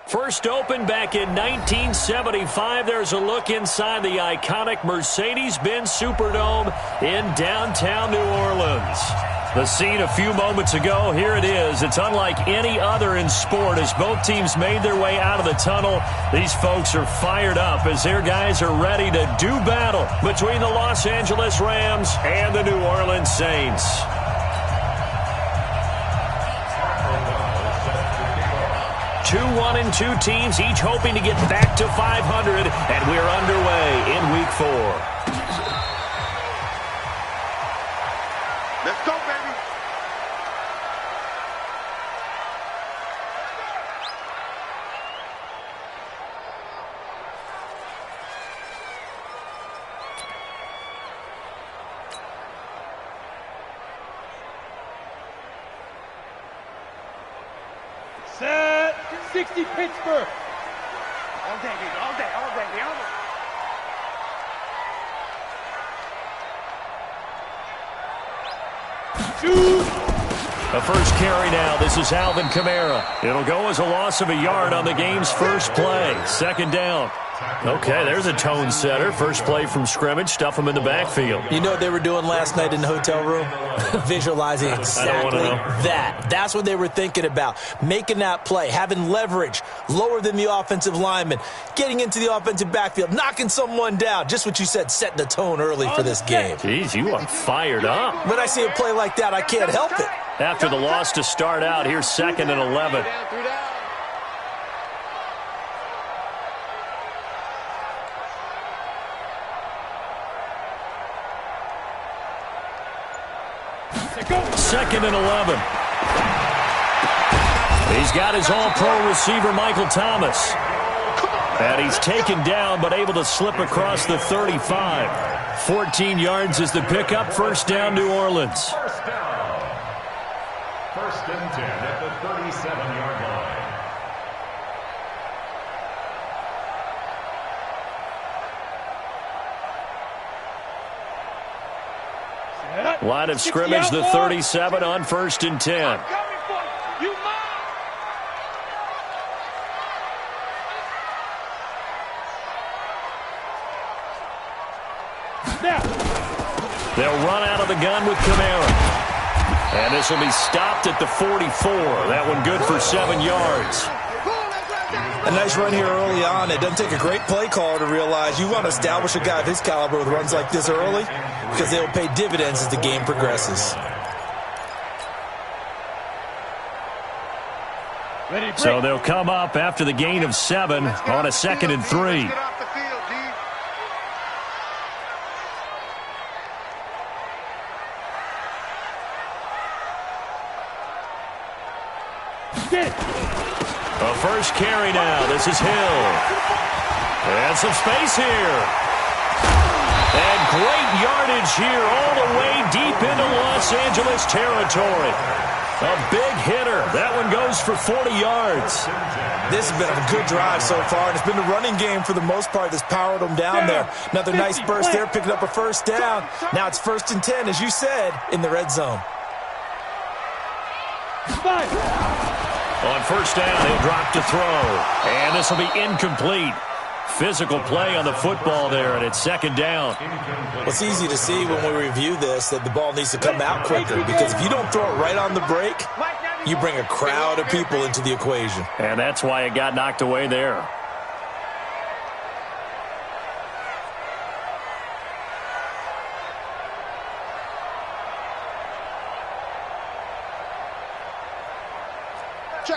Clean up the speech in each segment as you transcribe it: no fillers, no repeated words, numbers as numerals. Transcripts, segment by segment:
First opened back in 1975. There's a look inside the iconic Mercedes-Benz Superdome in downtown New Orleans. The scene a few moments ago, here it is. It's unlike any other in sport as both teams made their way out of the tunnel. These folks are fired up as their guys are ready to do battle between the Los Angeles Rams and the New Orleans Saints. 2-1-2 teams, each hoping to get back to 500, and we're underway in Week 4. Let's go, baby. Set 60 Pittsburgh. All day, baby. All day, all day, all day. Shoot. The first carry now. This is Alvin Kamara. It'll go as a loss of a yard on the game's first play. Second down. Okay, there's a tone setter. First play from scrimmage. Stuff them in the backfield. You know what they were doing last night in the hotel room? Visualizing exactly that. That's what they were thinking about. Making that play, having leverage, lower than the offensive lineman, getting into the offensive backfield, knocking someone down. Just what you said, setting the tone early for this game. Jeez, you are fired up. When I see a play like that, I can't help it. After the loss to start out, here's 2nd and 11. Second and 11. He's got his all-pro receiver, Michael Thomas. And he's taken down, but able to slip across the 35. 14 yards is the pickup. First down, New Orleans. First down. First and 10 at the 37-yard line. Line of scrimmage, the 37 on 1st and 10. They'll run out of the gun with Kamara. And this will be stopped at the 44. That one good for 7 yards. A nice run here early on. It doesn't take a great play caller to realize you want to establish a guy of his caliber with runs like this early because they'll pay dividends as the game progresses. So they'll come up after the gain of 7 on a 2nd and 3. A first carry now. This is Hill. And some space here. And great yardage here all the way deep into Los Angeles territory. A big hitter. That one goes for 40 yards. This has been a good drive so far, and it's been the running game for the most part that's powered them down there. Another nice burst there, picking up a first down. Now it's 1st and 10, as you said, in the red zone. On first down, he'll drop to throw. And this will be incomplete. Physical play on the football there, and it's 2nd down. Well, it's easy to see when we review this that the ball needs to come out quicker because if you don't throw it right on the break, you bring a crowd of people into the equation. And that's why it got knocked away there.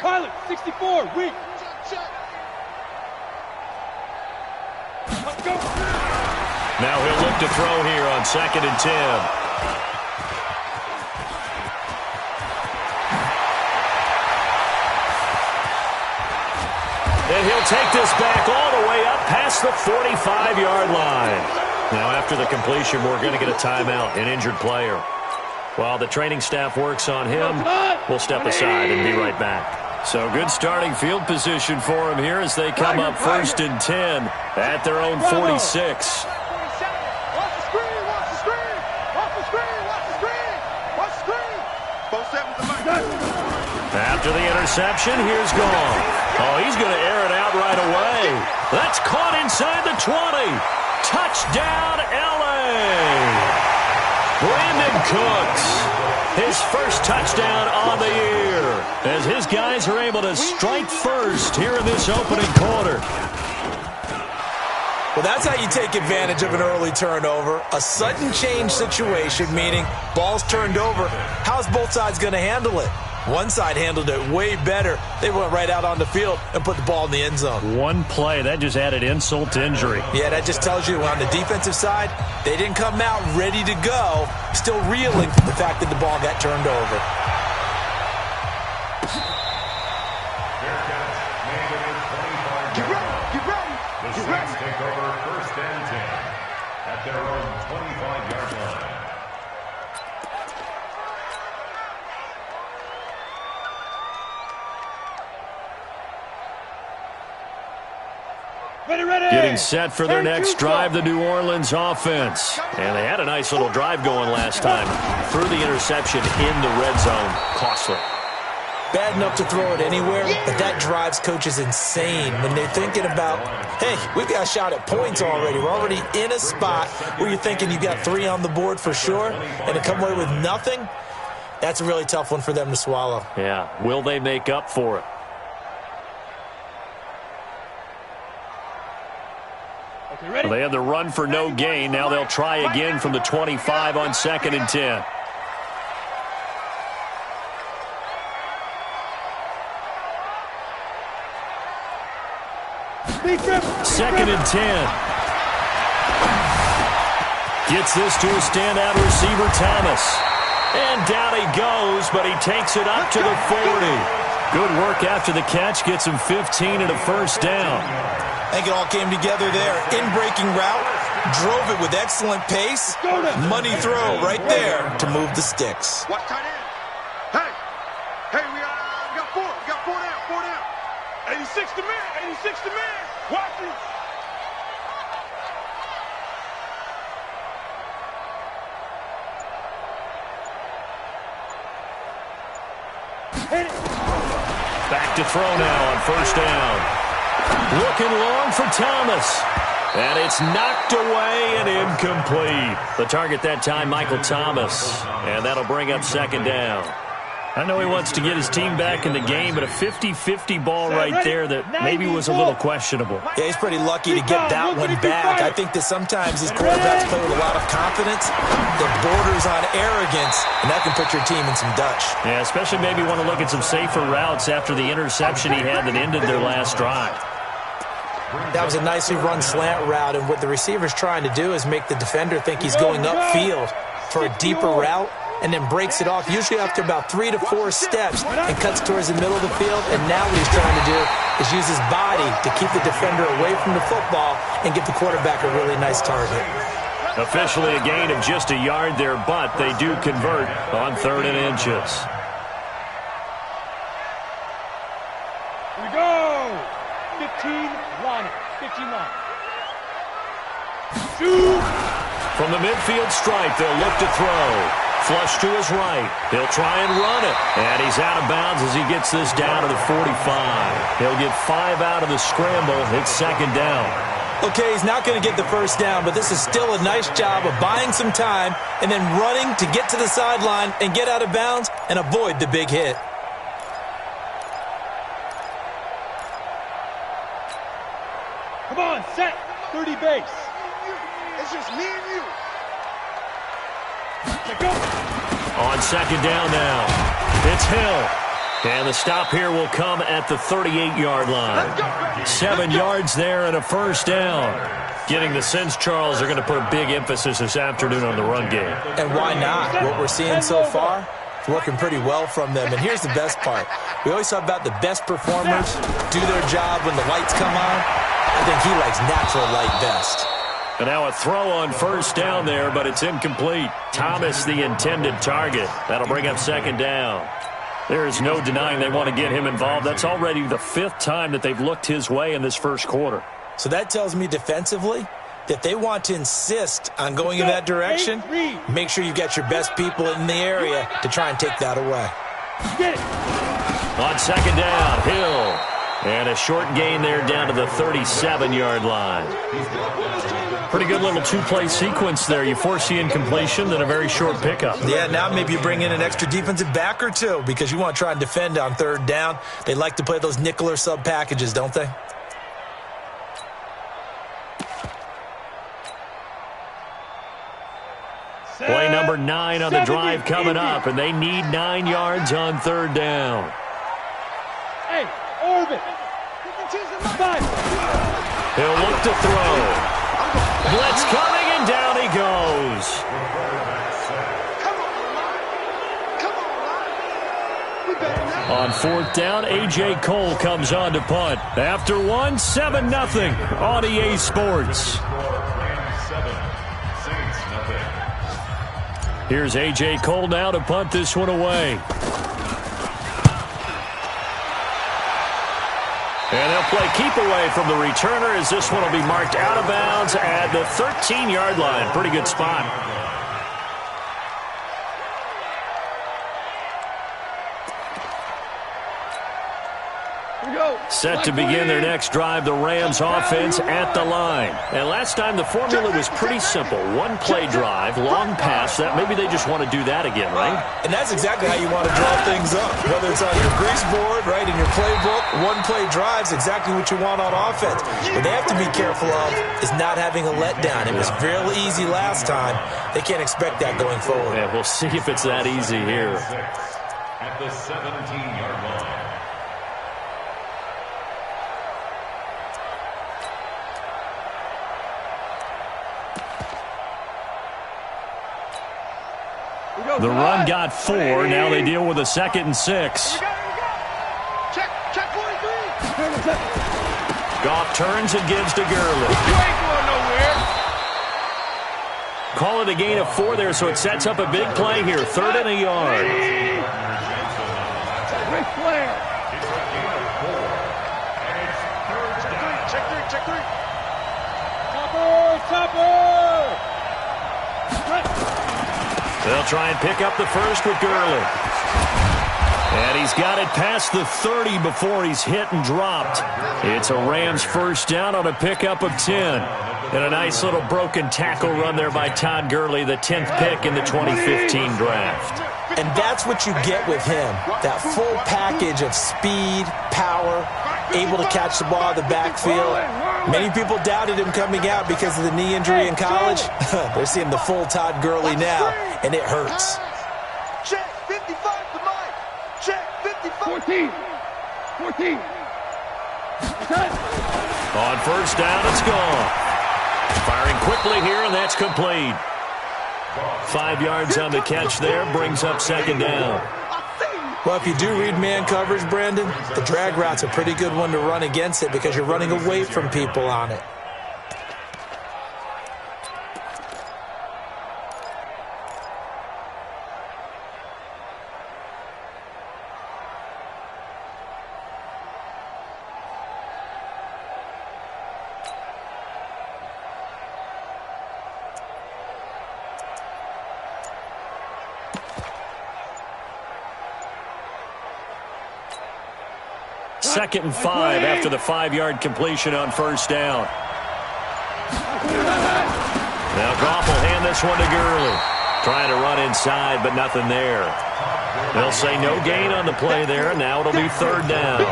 Pilot, 64, weak. Let's go. Now he'll look to throw here on 2nd and 10. And he'll take this back all the way up past the 45-yard line. Now after the completion, we're going to get a timeout, an injured player. While the training staff works on him, we'll step aside and be right back. So good starting field position for him here as they come up 1st and 10 at their own 46. After the interception, here's Gone. Oh, he's going to air it out right away. That's caught inside the 20. Touchdown, L.A. Brandon Cooks, his first touchdown on the year, as his guys are able to strike first here in this opening quarter. Well, that's how you take advantage of an early turnover. A sudden change situation, meaning ball's turned over. How's both sides going to handle it? One side handled it way better. They went right out on the field and put the ball in the end zone. One play, that just added insult to injury. Yeah, that just tells you on the defensive side, they didn't come out ready to go, still reeling from the fact that the ball got turned over. Get ready, get ready, The get ready. Saints take over 1st and 10 at their own 25-yard line. Ready. Getting set for their next drive, the New Orleans offense. And they had a nice little drive going last time. Threw the interception in the red zone. Costly. Bad enough to throw it anywhere, but that drives coaches insane when they're thinking about, hey, we've got a shot at points already. We're already in a spot where you're thinking you've got 3 on the board for sure, and to come away with nothing, that's a really tough one for them to swallow. Yeah, will they make up for it? Okay, ready? They had the run for no gain. Now they'll try again from the 25 on 2nd and 10. Second and 10. Gets this to a standout receiver, Thomas. And down he goes, but he takes it up to the 40. Good work after the catch. Gets him 15 and a first down. I think it all came together there. In-breaking route, drove it with excellent pace. Money throw right there to move the sticks. Watch tight end. Hey, we got 4. We got 4 down. 86 to man. Watch it. Back to throw now on first down. Looking long for Thomas. And it's knocked away and incomplete. The target that time, Michael Thomas. And that'll bring up 2nd down. I know he wants to get his team back in the game, but a 50-50 ball right there that maybe was a little questionable. Yeah, he's pretty lucky to get that one back. I think that sometimes these quarterbacks play with a lot of confidence that borders on arrogance, and that can put your team in some Dutch. Yeah, especially maybe want to look at some safer routes after the interception he had that ended their last drive. That was a nicely run slant route, and what the receiver's trying to do is make the defender think he's going upfield for a deeper route, and then breaks it off, usually after about 3 to 4 steps, and cuts towards the middle of the field. And now what he's trying to do is use his body to keep the defender away from the football and give the quarterback a really nice target. Officially a gain of just a yard there, but they do convert on 3rd and inches. Here we go. 15 line. 15 line. Shoot. From the midfield stripe, they'll look to throw. Flush to his right. He'll try and run it. And he's out of bounds as he gets this down to the 45. He'll get 5 out of the scramble. It's 2nd down. Okay, he's not going to get the first down, but this is still a nice job of buying some time and then running to get to the sideline and get out of bounds and avoid the big hit. Come on, set. 30 base. It's just me and you. Go. On 2nd down now, it's Hill. And the stop here will come at the 38-yard line. 7 yards there and a first down. Getting the sense, Charles, are going to put a big emphasis this afternoon on the run game. And why not? What we're seeing so far, it's working pretty well from them. And here's the best part. We always talk about the best performers do their job when the lights come on. I think he likes natural light best. And now a throw on first down there, but it's incomplete. Thomas, the intended target. That'll bring up 2nd down. There is no denying they want to get him involved. That's already the 5th time that they've looked his way in this first quarter. So that tells me defensively that they want to insist on going in that direction. Make sure you get your best people in the area to try and take that away. Get it. On 2nd down, Hill. And a short gain there down to the 37-yard line. Pretty good little two-play sequence there. You force the incompletion, then a very short pickup. Yeah, now maybe you bring in an extra defensive back or two because you want to try and defend on third down. They like to play those nickel or sub packages, don't they? Play number 9 on the drive coming up, and they need 9 yards on third down. Hey, Orbit. He'll look to throw. Blitz coming, and down he goes. On fourth down, A.J. Cole comes on to punt. After one, 7-0 on EA Sports. Here's A.J. Cole now to punt this one away. And they'll play keep away from the returner as this one will be marked out of bounds at the 13-yard line. Pretty good spot. Set to begin their next drive, the Rams offense at the line. And last time the formula was pretty simple. One play drive, long pass. That maybe they just want to do that again, right? And that's exactly how you want to draw things up. Whether it's on your grease board, right, in your playbook, one play drive's exactly what you want on offense. What they have to be careful of is not having a letdown. It was real easy last time. They can't expect that going forward. Yeah, we'll see if it's that easy here. At the 17-yard line. The run got 4. Now they deal with a 2nd and 6. Check 43. Goff turns and gives to Gurley. You ain't going nowhere. Call it a gain of 4 there, so it sets up a big play here. 3rd and a yard. Ric Flair. Check 3. Topper. They'll try and pick up the first with Gurley. And he's got it past the 30 before he's hit and dropped. It's a Rams first down on a pickup of 10. And a nice little broken tackle run there by Todd Gurley, the 10th pick in the 2015 draft. And that's what you get with him, that full package of speed, power, able to catch the ball out of the backfield. Many people doubted him coming out because of the knee injury in college. They're seeing the full Todd Gurley now, and it hurts. Check 55 to Mike. Check 55. 14. On first down, it's gone. Firing quickly here, and that's complete. 5 yards on the catch there, brings up 2nd down. Well, if you do read man coverage, Brandon, the drag route's a pretty good one to run against it because you're running away from people on it. Second and 5 after the 5-yard completion on first down. Now Goff will hand this one to Gurley. Trying to run inside, but nothing there. They'll say no gain on the play there, and now it'll be 3rd down.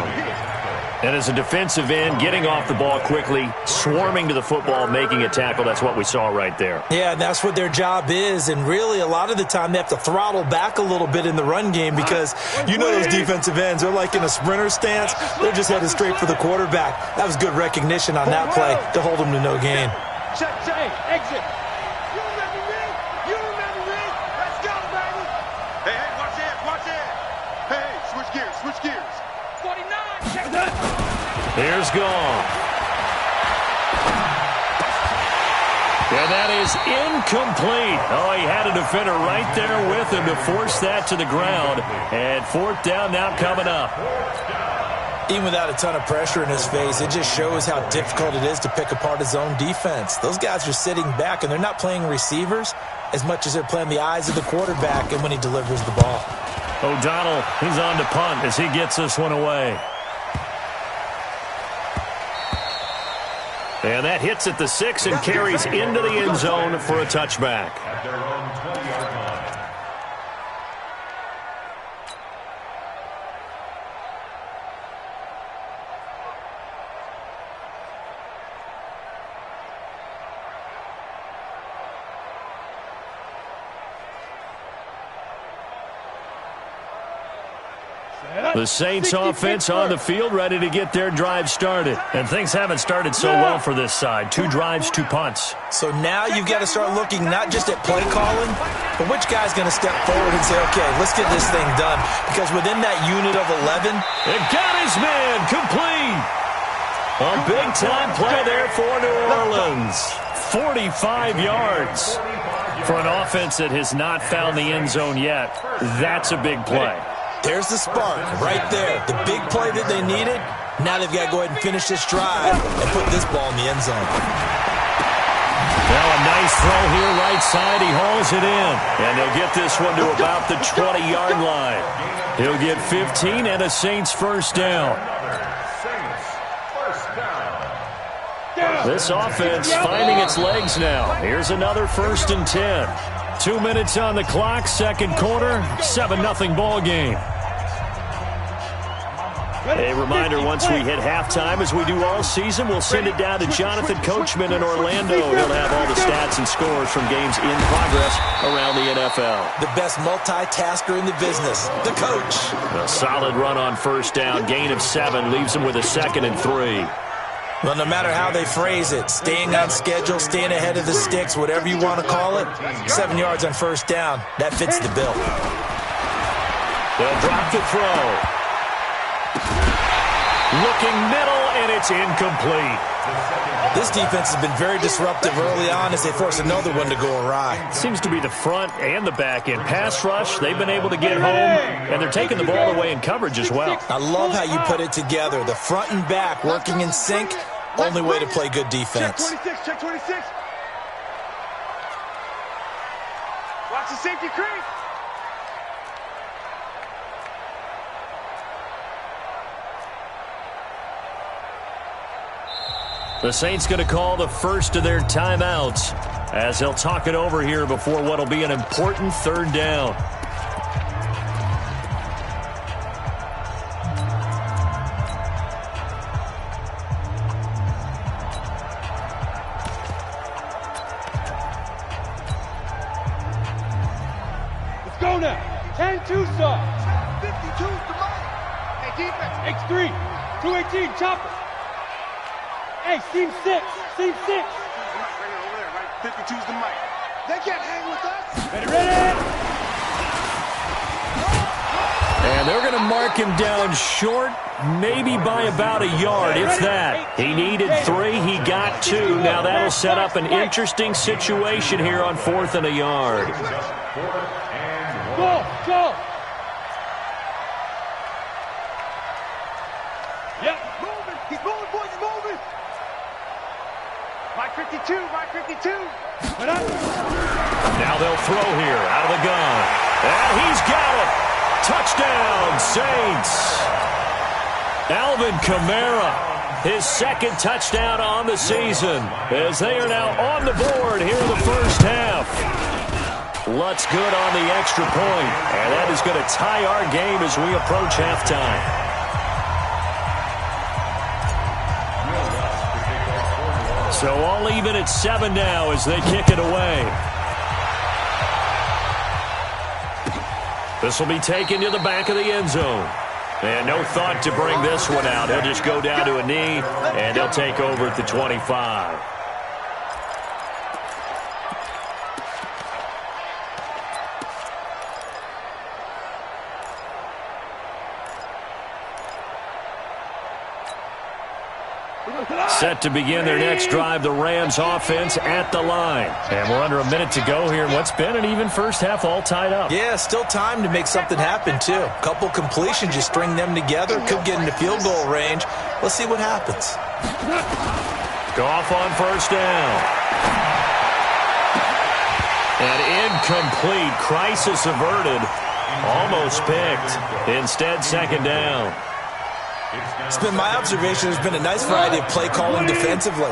And as a defensive end, getting off the ball quickly, swarming to the football, making a tackle, that's what we saw right there. Yeah, and that's what their job is. And really, a lot of the time, they have to throttle back a little bit in the run game because you know those defensive ends, they're like in a sprinter stance. They're just headed straight for the quarterback. That was good recognition on that play to hold them to no gain. Check. Exit. You remember me? Let's go, baby. Hey, watch it. Hey, switch gears. 49. Check that. Here's Goff. And that is incomplete. Oh, he had a defender right there with him to force that to the ground. And 4th down now coming up. Even without a ton of pressure in his face, it just shows how difficult it is to pick apart his own defense. Those guys are sitting back, and they're not playing receivers as much as they're playing the eyes of the quarterback and when he delivers the ball. O'Donnell, he's on to punt as he gets this one away. And that hits at the 6 and carries into the end zone for a touchback. At their own 20-yard line. The Saints offense on the field, ready to get their drive started. And things haven't started so well for this side. 2 drives, 2 punts. So now you've got to start looking not just at play calling, but which guy's going to step forward and say, okay, let's get this thing done. Because within that unit of 11, it got his man complete. A big-time play there for New Orleans. 45 yards. For an offense that has not found the end zone yet, that's a big play. There's the spark right there. The big play that they needed. Now they've got to go ahead and finish this drive and put this ball in the end zone. Well, a nice throw here right side. He hauls it in. And they'll get this one to about the 20-yard line. He'll get 15 and a Saints first down. This offense finding its legs now. Here's another 1st and 10. 2 minutes on the clock, second quarter, 7-0 ball game. A reminder, once we hit halftime, as we do all season, we'll send it down to Jonathan Coachman in Orlando. He'll have all the stats and scores from games in progress around the NFL. The best multitasker in the business, the coach. A solid run on first down, gain of 7, leaves him with a 2nd and 3. Well, no matter how they phrase it, staying on schedule, staying ahead of the sticks, whatever you want to call it, 7 yards on first down, that fits the bill. They'll drop the throw. Looking middle, and it's incomplete. This defense has been very disruptive early on as they force another one to go awry. Seems to be the front and the back end. Pass rush, they've been able to get home, and they're taking the ball away in coverage as well. I love how you put it together. The front and back working in sync, only way to play good defense. Check 26, check 26. Watch the safety creep. The Saints going to call the first of their timeouts as they'll talk it over here before what will be an important 3rd down. Let's go now. 10-2 stop. 52 is the money. Hey, defense. X3. 218. Chopper. Hey, seam 6. Seam 6. Right over there, right? 52's the mic. They can't hang with us. Ready. And they're going to mark him down short, maybe by about a yard, if that. He needed 3, he got 2. Now that'll set up an interesting situation here on 4th and a yard. Go. Yep. Moving. He's moving, boys. He's moving. Mike 52, Mike 52. Now they'll throw here out of the gun. And he's got it. Touchdown, Saints. Alvin Kamara, his 2nd touchdown on the season, as they are now on the board here in the first half. Lutz good on the extra point, and that is going to tie our game as we approach halftime. So all even at 7 now as they kick it away. This will be taken to the back of the end zone. And no thought to bring this one out. He'll just go down to a knee, and he'll take over at the 25. Set to begin their next drive, the Rams offense at the line. And we're under a minute to go here in what's been an even first half, all tied up. Yeah, still time to make something happen, too. Couple completions, you string them together, could get into field goal range. Let's see what happens. Goff on first down. And incomplete. Crisis averted. Almost picked. Instead, 2nd down. It's been my observation there's been a nice variety of play calling defensively.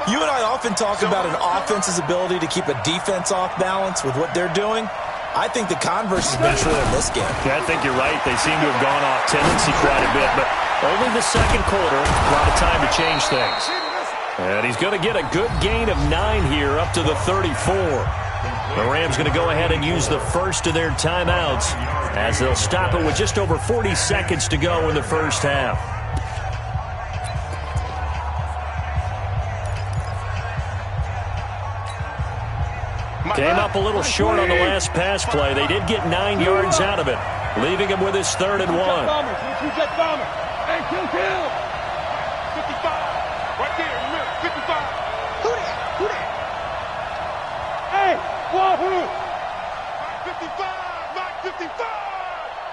You and I often talk about an offense's ability to keep a defense off balance with what they're doing. I think the converse has been true in this game. Yeah, I think you're right. They seem to have gone off tendency quite a bit, but only the second quarter, a lot of time to change things. And he's going to get a good gain of 9 here up to the 34. The Rams going to go ahead and use the first of their timeouts as they'll stop it with just over 40 seconds to go in the first half. Came up a little short on the last pass play. They did get 9 yards out of it, leaving him with his 3rd and 1. Hey, kill. 55. Right there, remember, 55. Who that? Hey, Wahoo! Mike 55.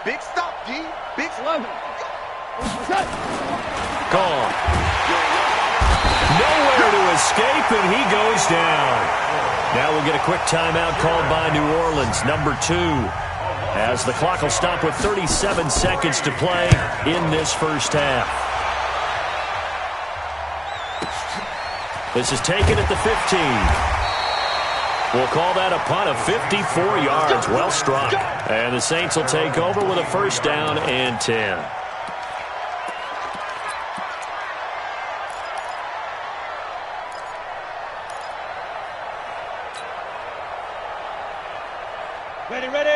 Big stop, G. Big stop. Gone. Nowhere to escape, and he goes down. Now we'll get a quick timeout called by New Orleans, number 2, as the clock will stop with 37 seconds to play in this first half. This is taken at the 15. We'll call that a punt of 54 yards. Well struck. And the Saints will take over with a first down and 10.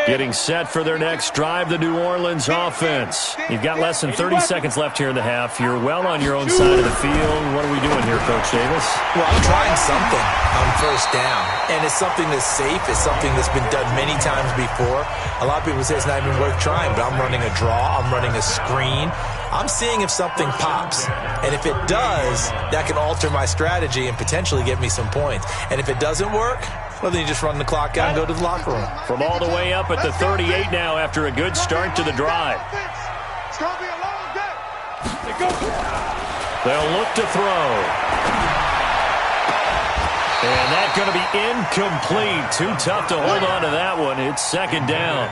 Getting set for their next drive, the New Orleans offense. You've got less than 30 seconds left here in the half. You're well on your own side of the field. What are we doing here, Coach Davis? Well, I'm trying something on first down, and it's something that's safe. It's something that's been done many times before. A lot of people say it's not even worth trying, but I'm running a draw. I'm running a screen. I'm seeing if something pops, and if it does, that can alter my strategy and potentially get me some points. And if it doesn't work, well, then you just run the clock out and go to the locker room. From all the way up at the 38 now after a good start to the drive. It's going to be a long day. They'll look to throw. And that's going to be incomplete. Too tough to hold on to that one. It's 2nd down.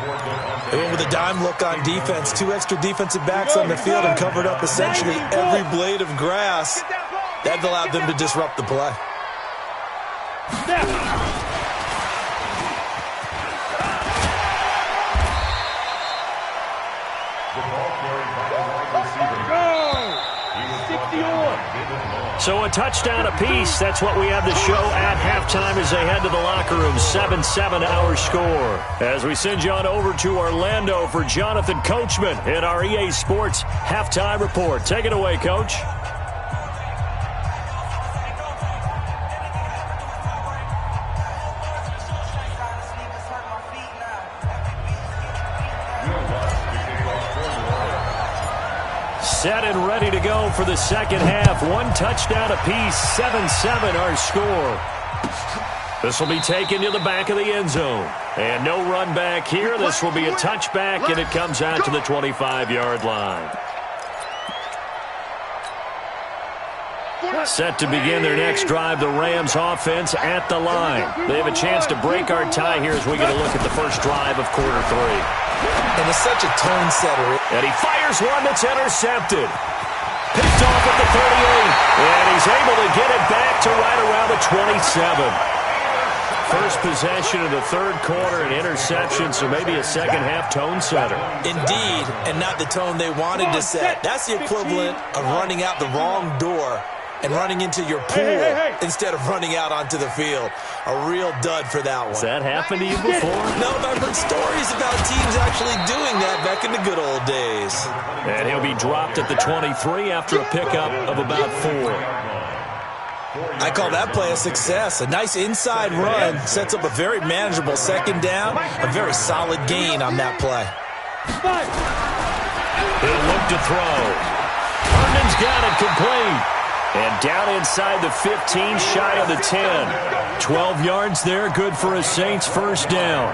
They went with a dime look on defense. 2 extra defensive backs on the field and covered up essentially every blade of grass. That allowed them to disrupt the play. So a touchdown apiece. That's what we have to show at halftime as they head to the locker room. 7-7 our score. As we send you on over to Orlando for Jonathan Coachman in our EA Sports Halftime Report. Take it away, Coach. Set and ready to go for the second half. 1 touchdown apiece, 7-7 our score. This will be taken to the back of the end zone. And no run back here. This will be a touchback, and it comes out to the 25-yard line. Set to begin their next drive, the Rams offense at the line. They have a chance to break our tie here as we get a look at the first drive of quarter 3. And it's such a tone setter. And he fires one that's intercepted. Picked off at the 38. And he's able to get it back to right around the 27. First possession of the 3rd quarter, an interception, so maybe a second half tone setter. Indeed, and not the tone they wanted to set. That's the equivalent of running out the wrong door and running into your pool instead of running out onto the field. A real dud for that one. Has that happened to you before? No, but I've heard stories about teams actually doing that back in the good old days. And he'll be dropped at the 23 after a pickup of about 4. I call that play a success. A nice inside run sets up a very manageable second down. A very solid gain on that play. He'll look to throw. Herndon's got it complete. And down inside the 15, shy of the 10. 12 yards there, good for a Saints first down.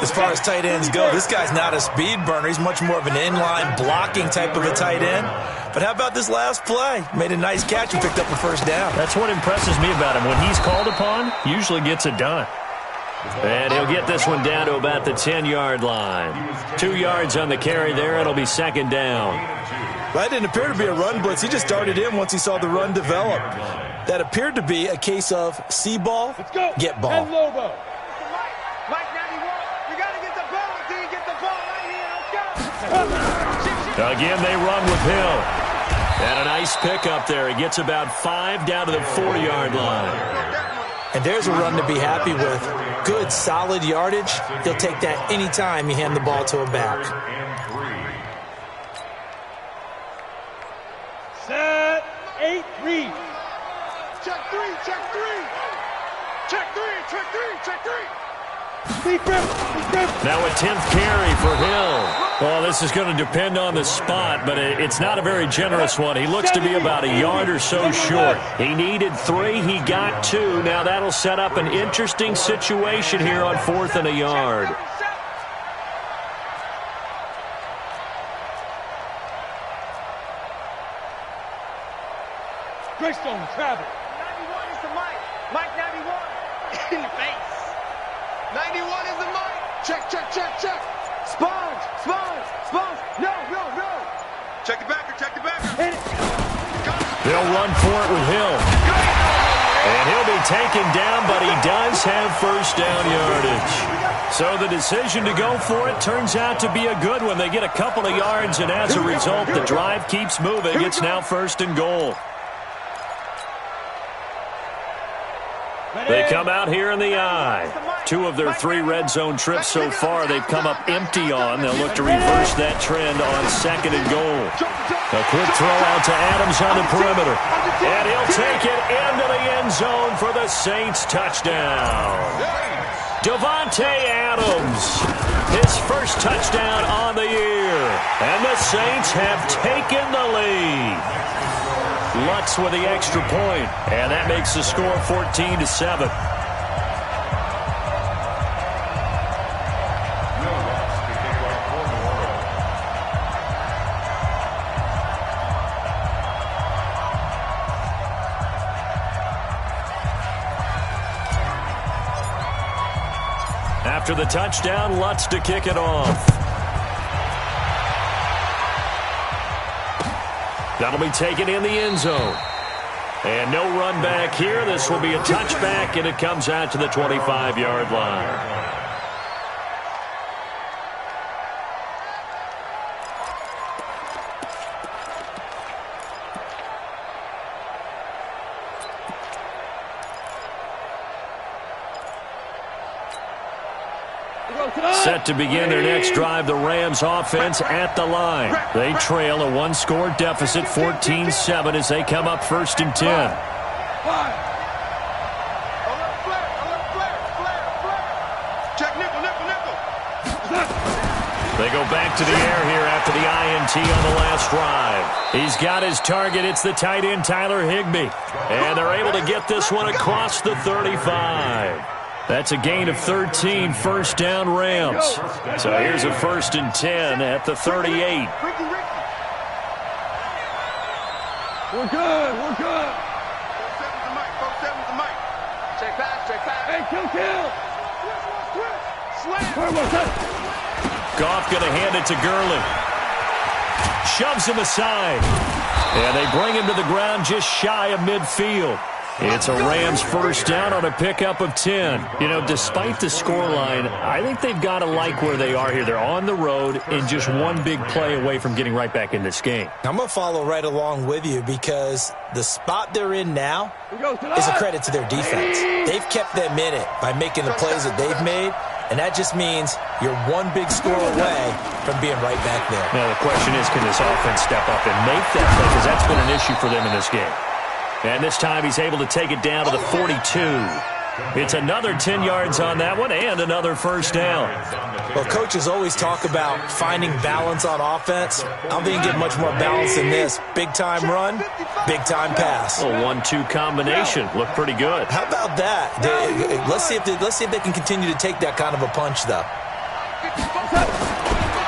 As far as tight ends go, this guy's not a speed burner. He's much more of an inline blocking type of a tight end. But how about this last play? Made a nice catch and picked up a first down. That's what impresses me about him. When he's called upon, usually gets it done. And he'll get this one down to about the 10-yard line. 2 yards on the carry there. It'll be second down. That didn't appear to be a run blitz. He just darted in once he saw the run develop. That appeared to be a case of see ball, get ball. And Lobo. Mike 91, you got to get the ball until you get the ball right here. Let's go. Again, they run with Hill. And a nice pickup there. He gets about 5 down to the 4-yard line. And there's a run to be happy with. Good, solid yardage. He'll take that anytime you hand the ball to a back. Set, 8-3. Check 3, check 3. Check 3, check 3, check 3. Now a 10th carry for Hill. Well, this is going to depend on the spot, but it's not a very generous one. He looks to be about a yard or so short. He needed 3. He got 2. Now that'll set up an interesting situation here on 4th and a yard. Greystone travel. 91 is the Mike. Mike 91. In the face. 91 is the Mike. Check, check, check, check. Sponge, sponge, sponge. No, no, no. Check the backer, check the backer. They'll run for it with Hill. And he'll be taken down, but he does have first down yardage. So the decision to go for it turns out to be a good one. They get a couple of yards, and as a result, the drive keeps moving. It's now 1st and goal. They come out here in the I. 2 of their 3 red zone trips so far they've come up empty on. They'll look to reverse that trend on 2nd and goal. A quick throw out to Adams on the perimeter. And he'll take it into the end zone for the Saints touchdown. Davante Adams, his first touchdown on the year. And the Saints have taken the lead. Lutz with the extra point, and that makes the score 14-7. After the touchdown, Lutz to kick it off. That'll be taken in the end zone. And no run back here. This will be a touchback, and it comes out to the 25-yard line. Set to begin their next drive, the Rams offense at the line. They trail a 1-score deficit, 14-7, as they come up 1st and 10. Check nickel, nickel, nickel. They go back to the air here after the INT on the last drive. He's got his target. It's the tight end, Tyler Higbee. And they're able to get this one across the 35. That's a gain of 13, first down Rams. So here's a 1st and 10 at the 38. We're good, we're good. 4-7's the Mike, 4-7's the Mike. Check pass, check pass. Hey, kill. Slam. Goff going to hand it to Gurley. Shoves him aside. And they bring him to the ground just shy of midfield. It's a Rams first down on a pickup of 10. You know, despite the scoreline, I think they've got to like where they are here. They're on the road and just one big play away from getting right back in this game. I'm going to follow right along with you because the spot they're in now is a credit to their defense. They've kept them in it by making the plays that they've made, and that just means you're one big score away from being right back there. Now, the question is, can this offense step up and make that play? Because that's been an issue for them in this game. And this time he's able to take it down to the 42. It's another 10 yards on that one and another first down. Well, coaches always talk about finding balance on offense. I don't think you get much more balance than this. Big-time run, big-time pass. A 1-2 combination. Looked pretty good. How about that? Let's see if they can continue to take that kind of a punch, though.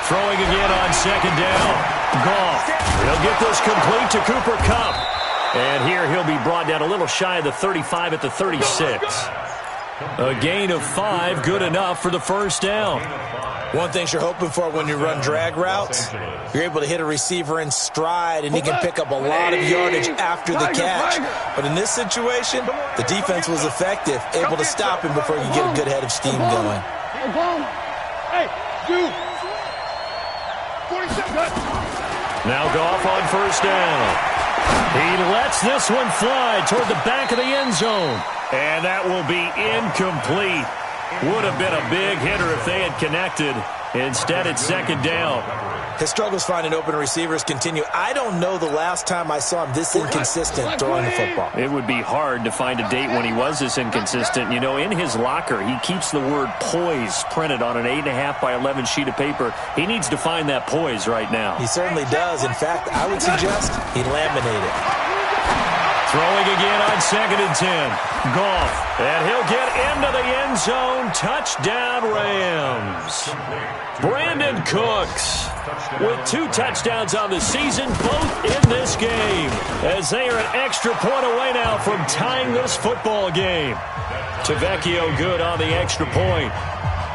Throwing again on 2nd down. Goff. He'll get this complete to Cooper Kupp. And here he'll be brought down a little shy of the 35 at the 36. A gain of 5, good enough for the first down. One thing you're hoping for when you run drag routes, you're able to hit a receiver in stride, and he can pick up a lot of yardage after the catch. But in this situation, the defense was effective, able to stop him before you get a good head of steam going. Hey, you. Now Goff on first down. He lets this one fly toward the back of the end zone. And that will be incomplete. Would have been a big hitter if they had connected. Instead, it's second down. His struggles finding open receivers continue. I don't know the last time I saw him this inconsistent throwing the football. It would be hard to find a date when he was this inconsistent. You know, in his locker, he keeps the word poise printed on an 8.5 by 11 sheet of paper. He needs to find that poise right now. He certainly does. In fact, I would suggest he laminate it. Throwing again on 2nd and 10. Goff. And he'll get into the end zone. Touchdown, Rams. Brandon Cooks with 2 touchdowns on the season, both in this game, as they are an extra point away now from tying this football game. Tavecchio good on the extra point.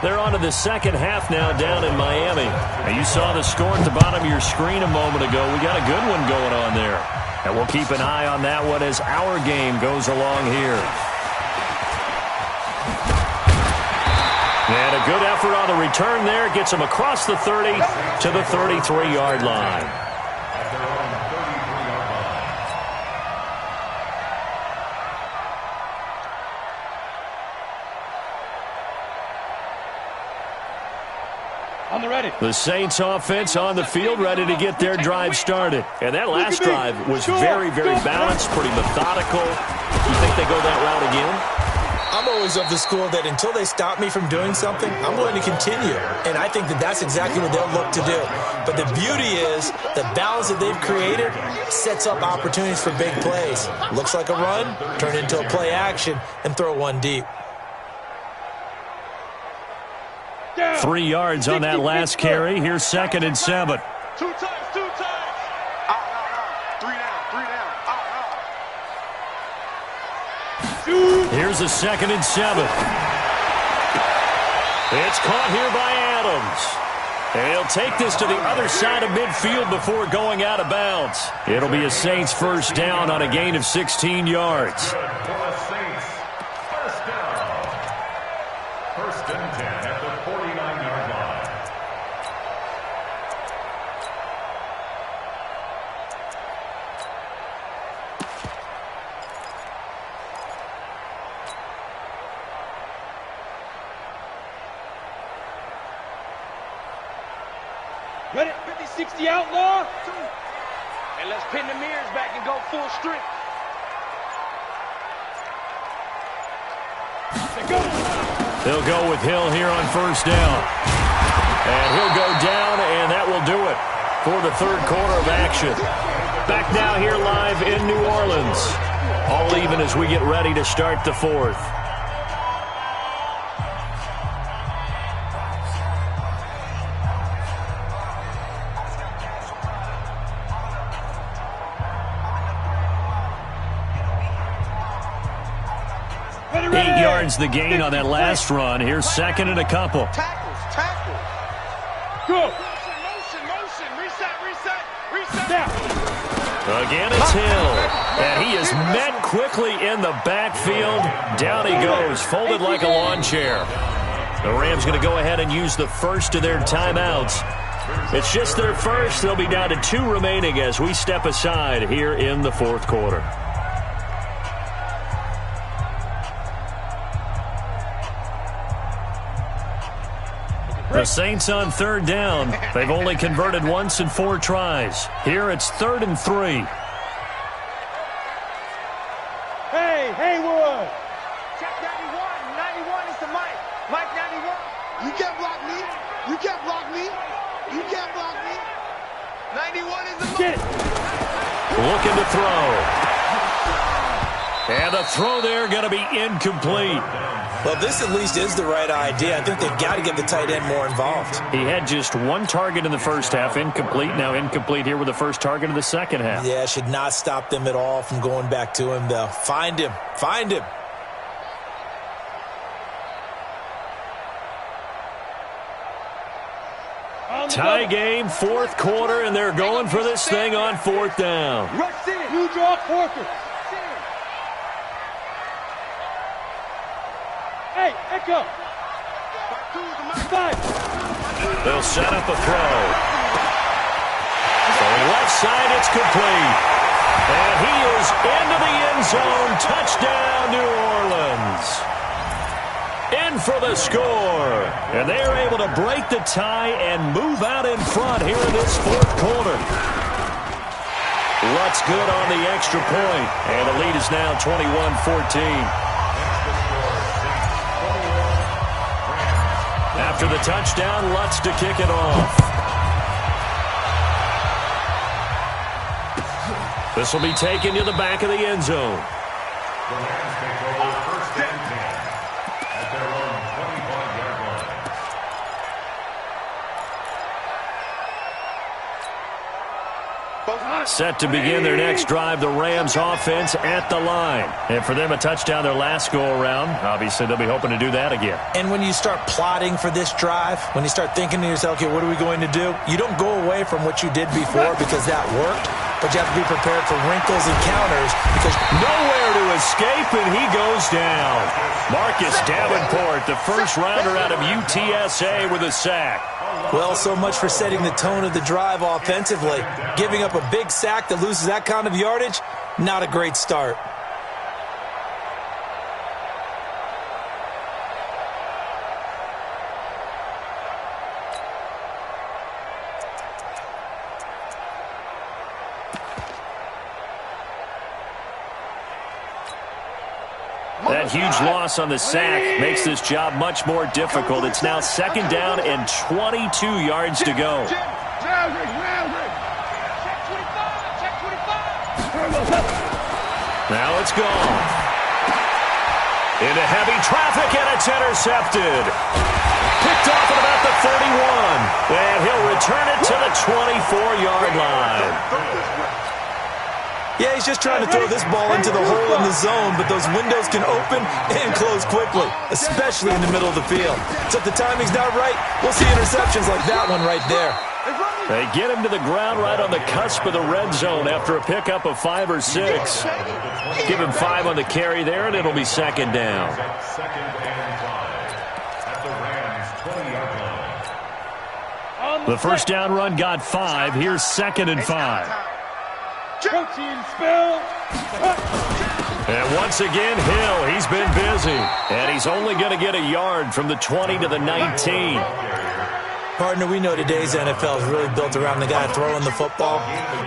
They're on to the second half now down in Miami. Now, you saw the score at the bottom of your screen a moment ago. We got a good one going on there. And we'll keep an eye on that one as our game goes along here. And a good effort on the return there. Gets him across the 30 to the 33-yard line. On the ready. The Saints offense on the field, ready to get their drive started. And that last drive was very, very balanced, pretty methodical. You think they go that route again? I'm always of the school that until they stop me from doing something, I'm going to continue. And I think that that's exactly what they'll look to do. But the beauty is the balance that they've created sets up opportunities for big plays. Looks like a run, turn into a play action, and throw one deep. 3 yards on that last carry. Here's 2nd and 7. 2 times, 2 times. Three down. Here's a 2nd and 7. It's caught here by Adams. And he'll take this to the other side of midfield before going out of bounds. It'll be a Saints first down on a gain of 16 yards. For the Saints, first down. 1st and 10 at the 49-yard line. Ready? 50-60 outlaw. And let's pin the mirrors back and go full strength. They'll go with Hill here on first down. And he'll go down, and that will do it for the 3rd quarter of action. Back now here live in New Orleans. All even as we get ready to start the 4th. The gain on that last run. Here's 2nd and a couple. Tackles. Go. Motion. Reset. Now. Again, it's Hill. And he is met quickly in the backfield. Down he goes, folded like a lawn chair. The Rams going to go ahead and use the first of their timeouts. It's just their first. They'll be down to 2 remaining as we step aside here in the 4th quarter. The Saints on 3rd down. They've only converted once in 4 tries. Here it's 3rd and 3. Hey, Haywood. Check 91. 91 is the Mike. Mike 91. You can't block me. 91 is the Mike. Get it. Looking to throw. And the throw there going to be incomplete. Well, this at least is the right idea. I think they've got to get the tight end more involved. He had just 1 target in the first half, incomplete. Now incomplete here with the first target of the second half. Yeah, should not stop them at all from going back to him, though. Find him. Tie game, fourth quarter, and they're going for this thing on fourth down. Rush in. You draw quarter. Hey, Echo. Five. They'll set up a throw. So left side, it's complete. And he is into the end zone. Touchdown, New Orleans. In for the score. And they are able to break the tie and move out in front here in this fourth quarter. Lutz good on the extra point. And the lead is now 21-14. After the touchdown, Lutz to kick it off. This will be taken to the back of the end zone. The Rams take over first and 10 at their own 25-yard line. Set to begin their next drive, the Rams offense at the line. And for them, a touchdown their last go-around. Obviously, they'll be hoping to do that again. And when you start plotting for this drive, when you start thinking to yourself, okay, what are we going to do? You don't go away from what you did before because that worked, but you have to be prepared for wrinkles and counters because nowhere to escape, and he goes down. Marcus Davenport, the first rounder out of UTSA with a sack. Well, so much for setting the tone of the drive offensively. Giving up a big sack that loses that kind of yardage, not a great start. That huge loss on the sack makes this job much more difficult. It's now second down and 22 yards to go. Now it's gone. Into heavy traffic, and it's intercepted. Picked off at about the 31. And he'll return it to the 24-yard line. Yeah, he's just trying to throw this ball into the hole in the zone, but those windows can open and close quickly, especially in the middle of the field. So if the timing's not right, we'll see interceptions like that one right there. They get him to the ground right on the cusp of the red zone after a pickup of 5 or 6. Give him 5 on the carry there, and it'll be second down. Second and 5 at the Rams' 20-yard line. The first down run got 5. Here's second and 5. Protein spill. And once again, Hill, he's been busy. And he's only going to get a yard from the 20 to the 19. Partner, we know today's NFL is really built around the guy throwing the football.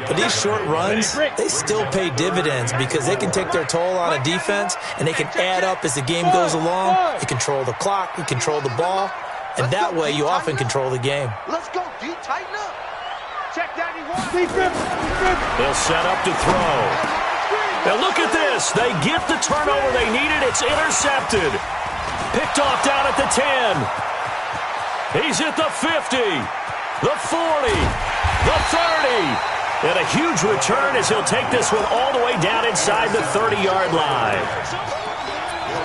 But these short runs, they still pay dividends because they can take their toll on a defense and they can add up as the game goes along. You control the clock, you control the ball, and that way you often control the game. Let's go, D. Tighten up. Check 91. They'll set up to throw. Now look at this. They get the turnover they needed. It's intercepted. Picked off down at the 10. He's at the 50, the 40, the 30. And a huge return as he'll take this one all the way down inside the 30-yard line.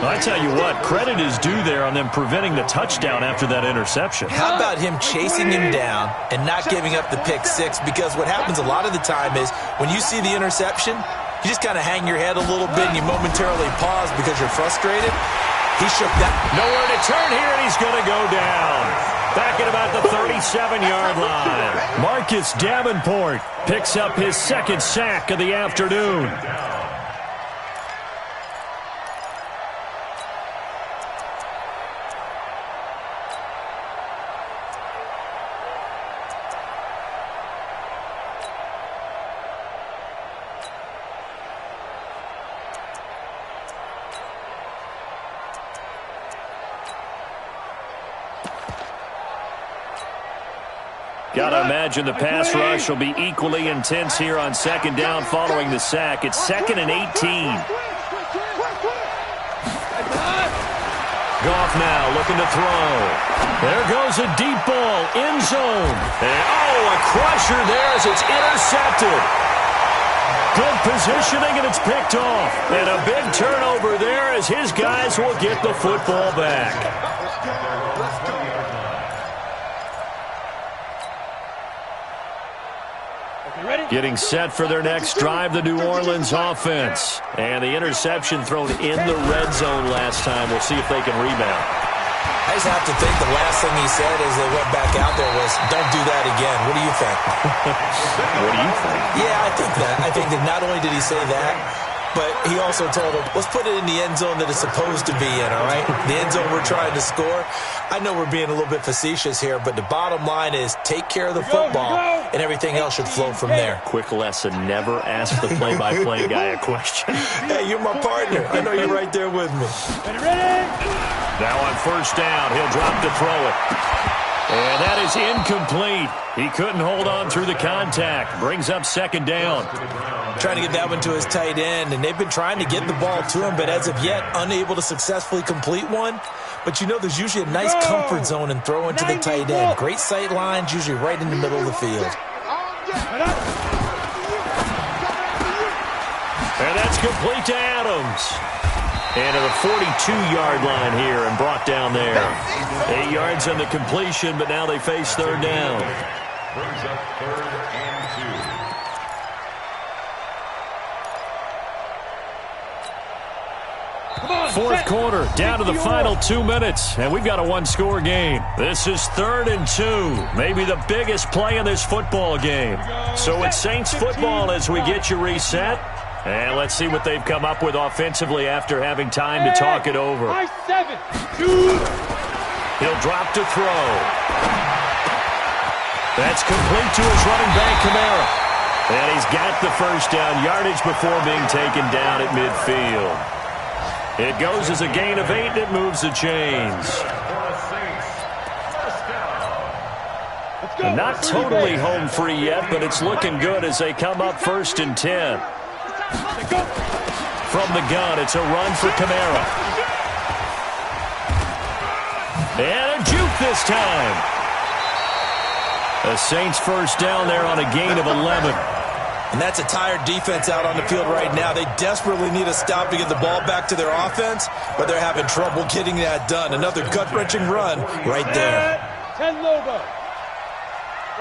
I tell you what, credit is due there on them preventing the touchdown after that interception. How about him chasing him down and not giving up the pick six? Because what happens a lot of the time is when you see the interception, you just kind of hang your head a little bit and you momentarily pause because you're frustrated. He shook that. Nowhere to turn here, and he's going to go down. Back at about the 37-yard line. Marcus Davenport picks up his second sack of the afternoon. Got to imagine the pass rush will be equally intense here on second down following the sack. It's second and 18. Goff now looking to throw. There goes a deep ball, end zone. And a crusher there as it's intercepted. Good positioning, and it's picked off. And a big turnover there as his guys will get the football back. Getting set for their next drive, the New Orleans offense. And the interception thrown in the red zone last time. We'll see if they can rebound. I just have to think the last thing he said as they went back out there was, don't do that again. What do you think? What do you think? Yeah, I think that. I think that not only did he say that, but he also told him, let's put it in the end zone that it's supposed to be in, all right? The end zone we're trying to score. I know we're being a little bit facetious here, but the bottom line is take care of the football, and everything else should flow from there. Quick lesson, never ask the play-by-play guy a question. Hey, you're my partner. I know you're right there with me. Now on first down, he'll drop to throw it. And that is incomplete. He couldn't hold on through the contact. Brings up second down. Trying to get that one to his tight end, and they've been trying to get the ball to him, but as of yet, unable to successfully complete one. But you know there's usually a nice comfort zone in throwing to the tight end. Great sight lines, usually right in the middle of the field. And that's complete to Adams. And to the 42-yard line here and brought down there. 8 yards on the completion, but now they face third down. Brings up 3rd and 2. Fourth quarter, down to the final 2 minutes, and we've got a one-score game. This is 3rd and 2, maybe the biggest play in this football game. So it's Saints football as we get you reset. And let's see what they've come up with offensively after having time to talk it over. He'll drop to throw. That's complete to his running back, Kamara. And he's got the first down yardage before being taken down at midfield. It goes as a gain of 8, and it moves the chains. And not totally home free yet, but it's looking good as they come up 1st and 10. From the gun, it's a run for Kamara. And a juke this time. The Saints first down there on a gain of 11. And that's a tired defense out on the field right now. They desperately need a stop to get the ball back to their offense, but they're having trouble getting that done. Another gut-wrenching run right there. 10 Lobo.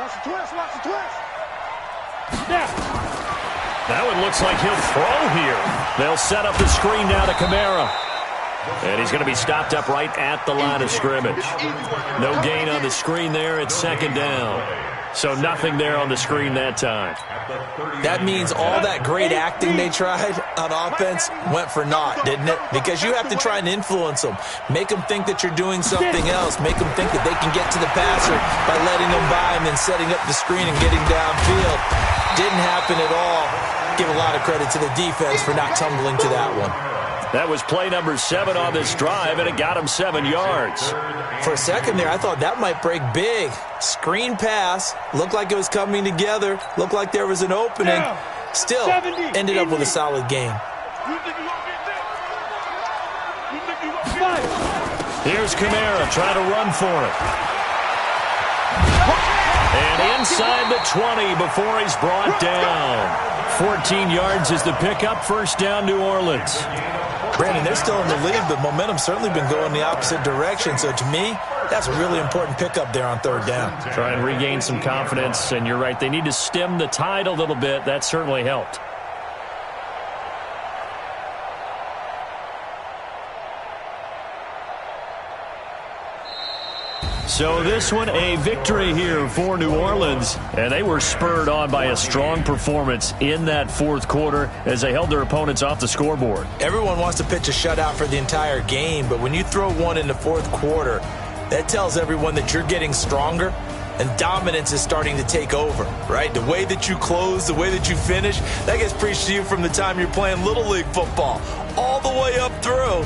Watch the twist, watch the twist. Now. That one looks like he'll throw here. They'll set up the screen now to Kamara. And he's going to be stopped up right at the line of scrimmage. No gain on the screen there. It's second down. So nothing there on the screen that time. That means all that great acting they tried on offense went for naught, didn't it? Because you have to try and influence them. Make them think that you're doing something else. Make them think that they can get to the passer by letting them by and then setting up the screen and getting downfield. Didn't happen at all. Give a lot of credit to the defense for not tumbling to that one. That was play number 7 on this drive, and it got him 7 yards. For a second there, I thought that might break big. Screen pass. Looked like it was coming together. Looked like there was an opening. Still, ended up with a solid game. Here's Kamara trying to run for it. And inside the 20 before he's brought down. 14 yards is the pickup. First down, New Orleans. Brandon, they're still in the lead, but momentum's certainly been going the opposite direction. So to me, that's a really important pickup there on third down. Try and regain some confidence, and you're right. They need to stem the tide a little bit. That certainly helped. So this one, a victory here for New Orleans, and they were spurred on by a strong performance in that fourth quarter as they held their opponents off the scoreboard. Everyone wants to pitch a shutout for the entire game, but when you throw one in the fourth quarter, that tells everyone that you're getting stronger and dominance is starting to take over, right? The way that you close, the way that you finish, that gets preached to you from the time you're playing Little League football all the way up through.